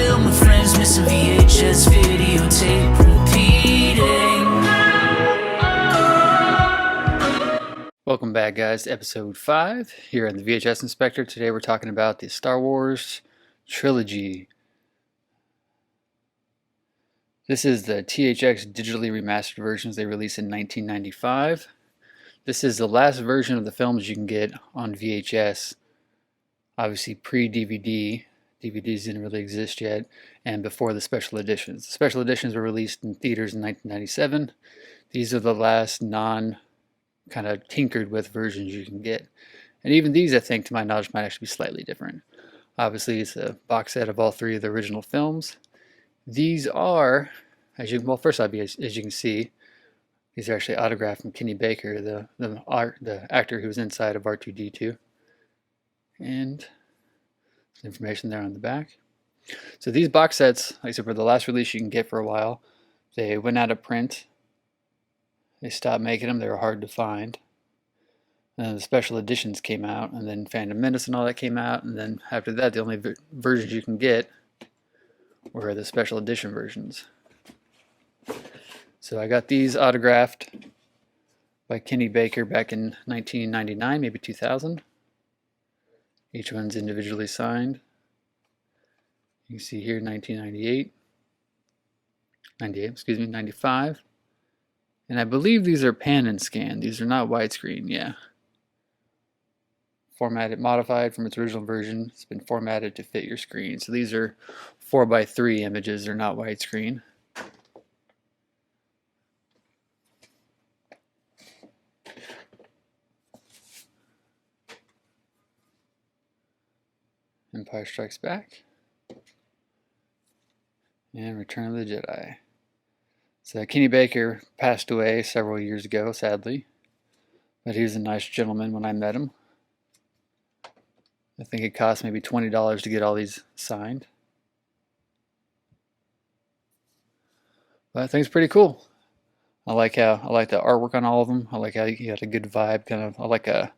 film with friends, missing VHS videotape repeating. Welcome back, guys, to episode 5 here on the VHS Inspector. Today we're talking about the Star Wars Trilogy. This is the THX digitally remastered versions they released in 1995. This is the last version of the films you can get on VHS, obviously pre-DVD. DVDs didn't really exist yet, and before the special editions. The special editions were released in theaters in 1997. These are the last kind of tinkered with versions you can get. And even these, I think, to my knowledge, might actually be slightly different. Obviously, it's a box set of all 3 of the original films. These are, as you can see, these are actually autographed from Kenny Baker, the actor who was inside of R2-D2. And information there on the back. So these box sets, like I said, were the last release you can get for a while. They went out of print. They stopped making them. They were hard to find. And then the special editions came out, and then Phantom Menace and all that came out, and then after that, the only versions you can get were the special edition versions. So I got these autographed by Kenny Baker back in 1999, maybe 2000. Each one's individually signed. You can see here 1998, 95. And I believe these are pan and scan. These are not widescreen, yeah. Modified from its original version. It's been formatted to fit your screen. So these are 4:3 images. They're not widescreen. Empire Strikes Back. And Return of the Jedi. So Kenny Baker passed away several years ago, sadly. But he was a nice gentleman when I met him. I think it cost maybe $20 to get all these signed. But I think it's pretty cool. I like the artwork on all of them. I like how you got a good vibe, I like a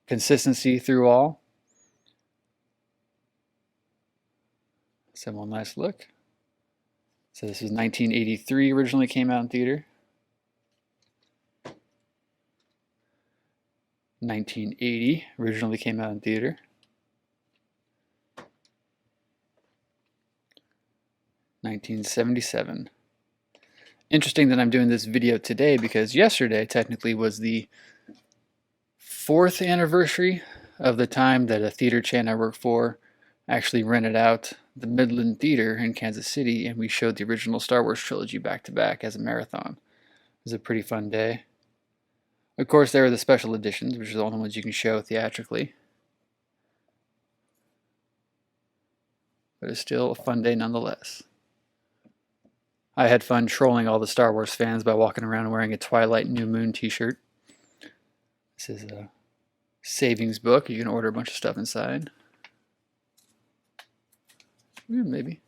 consistency through all. So one last look. So this is 1983, originally came out in theater. 1980, originally came out in theater. 1977. Interesting that I'm doing this video today because yesterday technically was the 4th anniversary of the time that a theater chain I worked for actually rented out the Midland Theater in Kansas City, and we showed the original Star Wars trilogy back to back as a marathon. It was a pretty fun day. Of course, there are the special editions, which are the only ones you can show theatrically. But it's still a fun day nonetheless. I had fun trolling all the Star Wars fans by walking around wearing a Twilight New Moon t-shirt. This is a savings book. You can order a bunch of stuff inside. Yeah, maybe.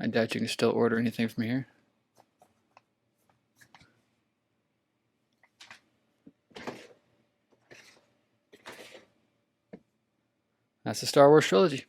I doubt you can still order anything from here. That's the Star Wars trilogy.